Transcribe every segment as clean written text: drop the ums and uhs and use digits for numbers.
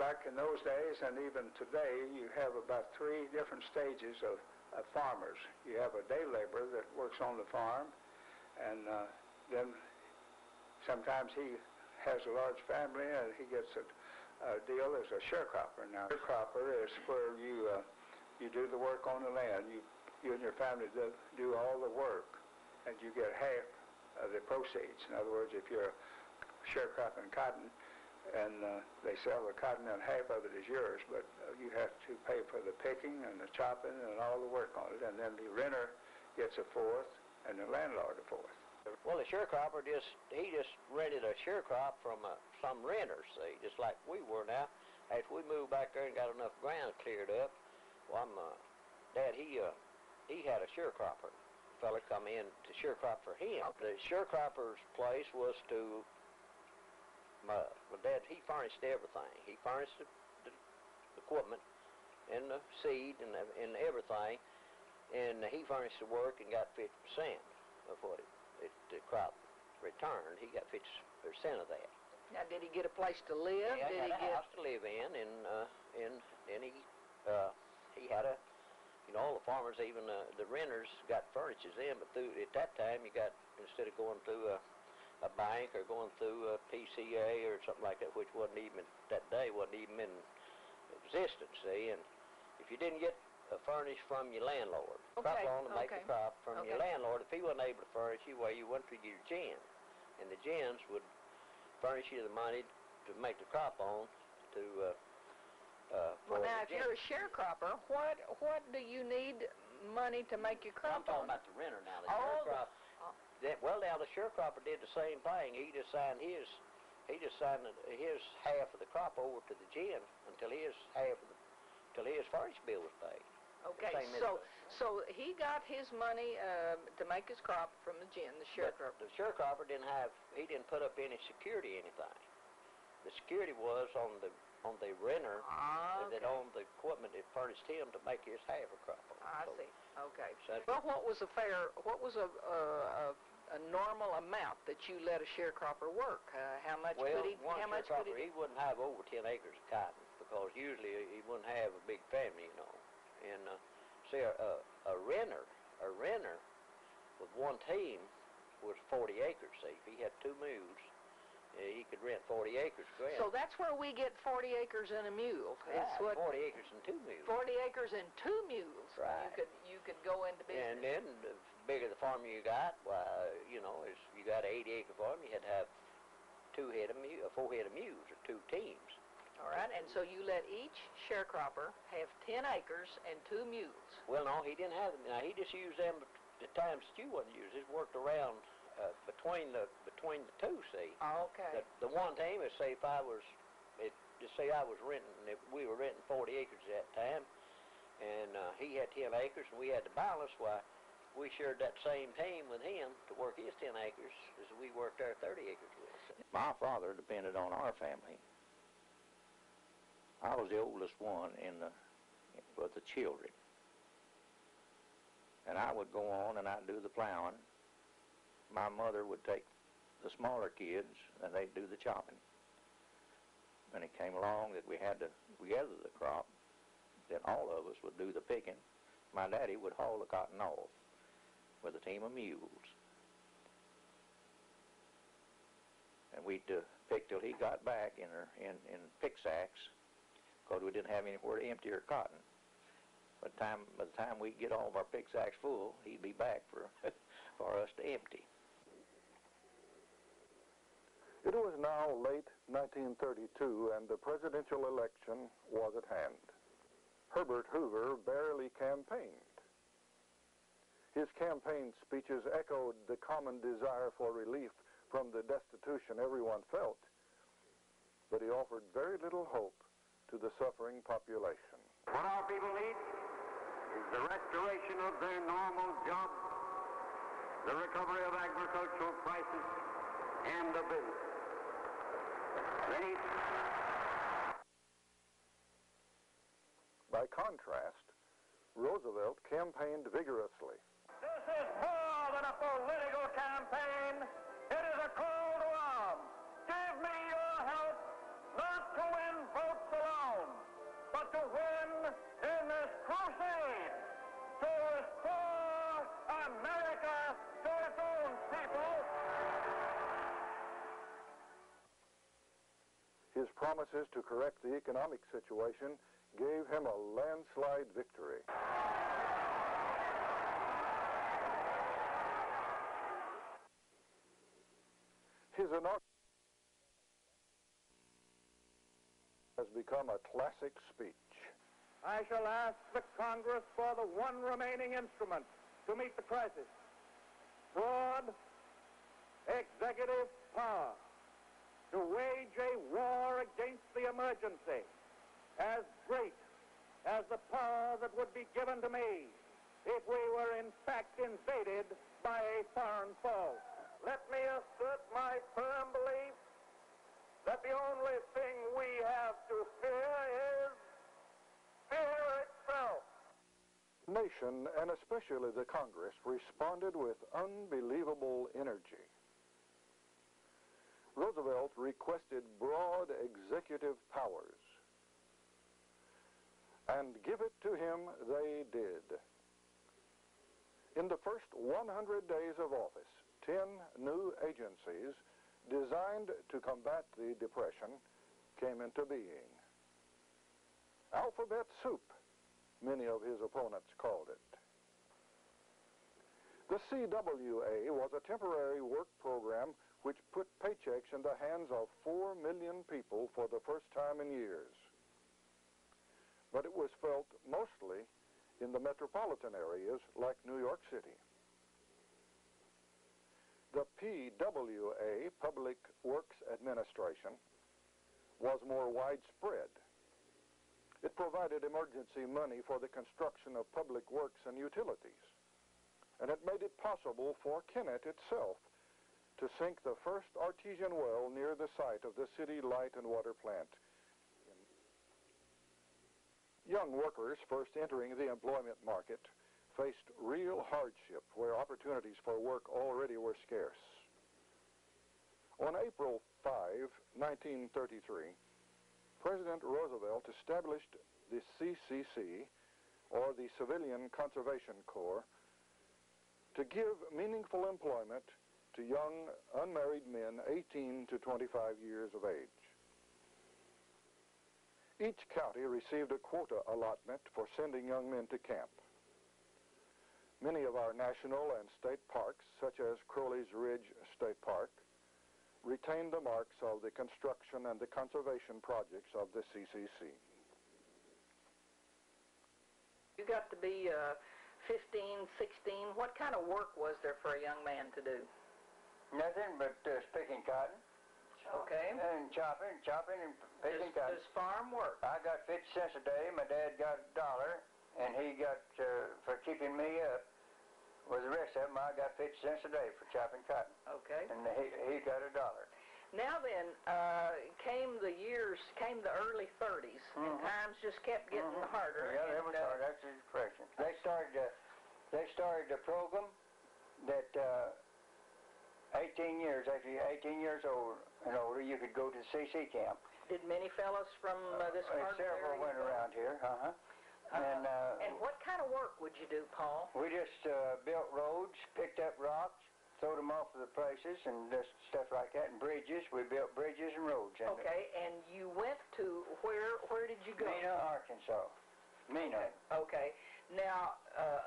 back in those days and even today, you have about 3 different stages of farmers. You have a day laborer that works on the farm, and then sometimes he has a large family and he gets a deal as a sharecropper. Now, a sharecropper is where you do the work on the land. You and your family do all the work, and you get half of the proceeds. In other words, if you're sharecropping cotton and they sell the cotton and half of it is yours, but you have to pay for the picking and the chopping and all the work on it, and then the renter gets a fourth and the landlord a fourth. Well, the sharecropper just rented a sharecrop from some renters, see, just like we were now. After we moved back there and got enough ground cleared up, well, Dad, he had a sharecropper. A fella come in to sharecrop for him. Okay. The sharecropper's place was to, well, Dad, he furnished everything. He furnished the equipment and the seed and everything, and he furnished the work and got 50% of what the crop returned. He got 50% of that. Now, did he get a place to live? Yeah, he had a house to live in, and he had a, you know, all the farmers, even the renters, got furnishes in. But at that time, you got, instead of going through a bank or going through a PCA or something like that, which wasn't even that day, wasn't even in existence. See, and if you didn't get a furnish from your landlord, crop loan to make the crop from your landlord. If he wasn't able to furnish you, well, you went to your gin, and the gins would furnish you the money to make the crop on to. Well, now, if you're a sharecropper, what do you need money to make your crop? I'm talking about the renter now. The sharecropper. Well, now the sharecropper did the same thing. He just signed his half of the crop over to the gin until his furnish bill was paid. Okay, so he got his money to make his crop from the gin, the sharecropper. But the sharecropper didn't put up any security, anything. The security was on the renter that owned the equipment that furnished him to make his half a crop. I see. Okay. So, well, what was a normal amount that you let a sharecropper work? How much could he? Well, one sharecropper, he wouldn't have over 10 acres of cotton, because usually he wouldn't have a big family, you know. And see, a renter with one team was 40 acres. See, if he had 2 mules, he could rent 40 acres of ground. So that's where we get 40 acres and a mule. Right, 40 acres and 2 mules. 40 acres and 2 mules. Right. You could go into business. And then the bigger the farm you got, well, you know, if you got an 80-acre farm, you had to have 4 head of mules, or 2 teams. All right, and so you let each sharecropper have 10 acres and 2 mules. Well, no, he didn't have them. Now, he just used them the times that you wouldn't use. It worked around between the 2, see. Okay. The one team is, say, just say I was renting, we were renting 40 acres at that time, and he had 10 acres, and we had to balance. Why, we shared that same team with him to work his 10 acres as we worked our 30 acres with. My father depended on our family. I was the oldest one with the children. And I would go on and I'd do the plowing. My mother would take the smaller kids and they'd do the chopping. When it came along that we had to gather the crop, then all of us would do the picking. My daddy would haul the cotton off with a team of mules. And we'd pick till he got back in pick sacks, because we didn't have anywhere to empty our cotton. By the time we'd get all of our pick sacks full, he'd be back for us to empty. It was now late 1932, and the presidential election was at hand. Herbert Hoover barely campaigned. His campaign speeches echoed the common desire for relief from the destitution everyone felt, but he offered very little hope to the suffering population. What our people need is the restoration of their normal jobs, the recovery of agricultural prices, and the business. They need... By contrast, Roosevelt campaigned vigorously. This is more than a political campaign. It is a call to arms. Give me your help not to win votes alone. promises to correct the economic situation gave him a landslide victory. His inauguration has become a classic speech. I shall ask the Congress for the one remaining instrument to meet the crisis: broad executive power to wage a war against the emergency as great as the power that would be given to me if we were in fact invaded by a foreign foe. Let me assert my firm belief that the only thing we have to fear is fear itself. The nation, and especially the Congress, responded with unbelievable energy. Roosevelt requested broad executive powers, and give it to him they did. In the first 100 days of office, 10 new agencies designed to combat the Depression came into being. Alphabet soup, many of his opponents called it. The CWA was a temporary work program which put paychecks in the hands of 4 million people for the first time in years. But it was felt mostly in the metropolitan areas like New York City. The PWA, Public Works Administration, was more widespread. It provided emergency money for the construction of public works and utilities, and it made it possible for Kennett itself to sink the first artesian well near the site of the city light and water plant. Young workers first entering the employment market faced real hardship where opportunities for work already were scarce. On April 5, 1933, President Roosevelt established the CCC, or the Civilian Conservation Corps, to give meaningful employment to young unmarried men 18 to 25 years of age. Each county received a quota allotment for sending young men to camp. Many of our national and state parks, such as Crowley's Ridge State Park, retained the marks of the construction and the conservation projects of the CCC. You got to be 15, 16. What kind of work was there for a young man to do? Nothing but picking cotton. Okay. And chopping and picking cotton. Just farm work. I got 50 cents a day. My dad got $1, and he got, for keeping me up, with the rest of them, I got 50 cents a day for chopping cotton. Okay. And he got $1. Now then, came the early 30s, and times just kept getting harder. Yeah, that was hard. That's the depression. They started a program that 18 years, after you're 18 years old and older, you could go to the CC camp. Did many fellows from this part of the area? Several went around here, And what kind of work would you do, Paul? We just built roads, picked up rocks, throwed them off of the places, and just stuff like that, and bridges. We built bridges and roads. Okay, and you went to, where did you go? Mena, Arkansas. Mena. Okay. Now,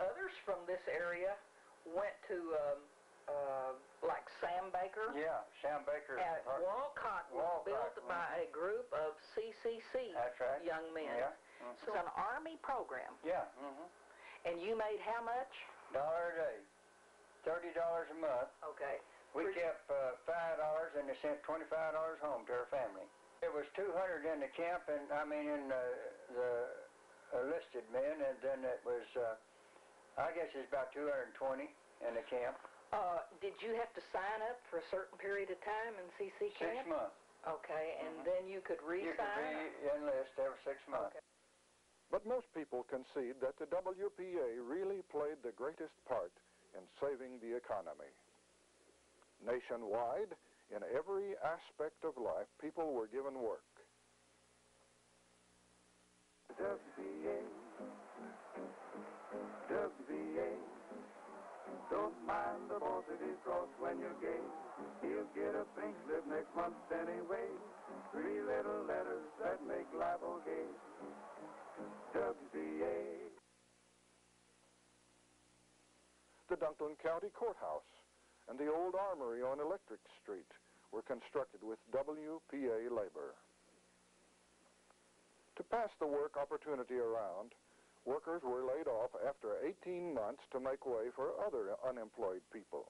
others from this area went to, like Sam Baker? Yeah, Sam Baker. And Walcott was built by a group of CCC young men. Yeah. So it's an Army program. Yeah. And you made how much? $1 a day. $30 a month. Okay. We kept $5 and they sent $25 home to our family. There was 200 in the camp, and in the enlisted men, and then it was, I guess it's about 220 in the camp. Did you have to sign up for a certain period of time in CC camp? 6 months. Okay, and then you could re-sign? You could enlist every 6 months. Okay. But most people concede that the WPA really played the greatest part in saving the economy. Nationwide, in every aspect of life, people were given work. WPA, WPA, don't mind the varsity cross when you're gay. He'll get a pink slip next month anyway. Three little letters that make life okay. WPA. The Dunklin County Courthouse and the old armory on Electric Street were constructed with WPA labor. To pass the work opportunity around, workers were laid off after 18 months to make way for other unemployed people.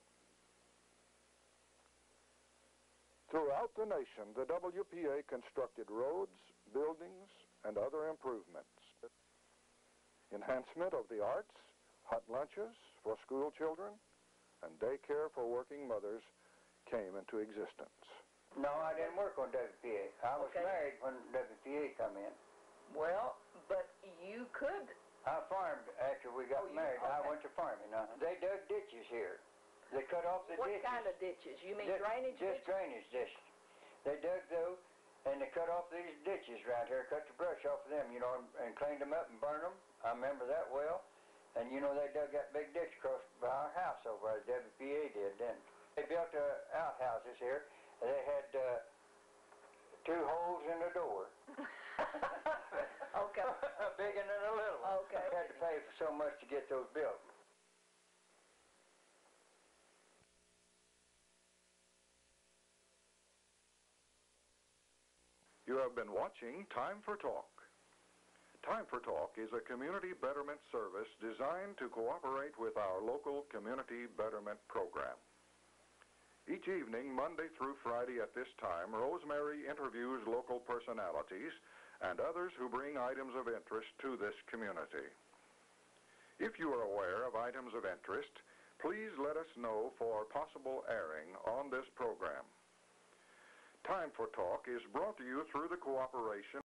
Throughout the nation, the WPA constructed roads, buildings, and other improvements. Enhancement of the arts, hot lunches for school children, and daycare for working mothers came into existence. No, I didn't work on WPA. I was Okay. married when WPA come in. Well, but you could. I farmed after we got Oh, you- married. I okay. went to farming. They dug ditches here. They cut off the What ditches. kind of ditches? You mean Just- drainage Just ditches? drainage ditches. They dug those, and they cut off these ditches around here, cut the brush off of them, you know, and cleaned them up and burned them. I remember that well. And, you know, they dug that big ditch across by our house over there. WPA did, then. They built outhouses here. They had 2 holes in the door. Okay. A big one and a little one. Okay. Had to pay for so much to get those built. You have been watching Time for Talk. Time for Talk is a community betterment service designed to cooperate with our local community betterment program. Each evening, Monday through Friday at this time, Rosemary interviews local personalities and others who bring items of interest to this community. If you are aware of items of interest, please let us know for possible airing on this program. Time for Talk is brought to you through the cooperation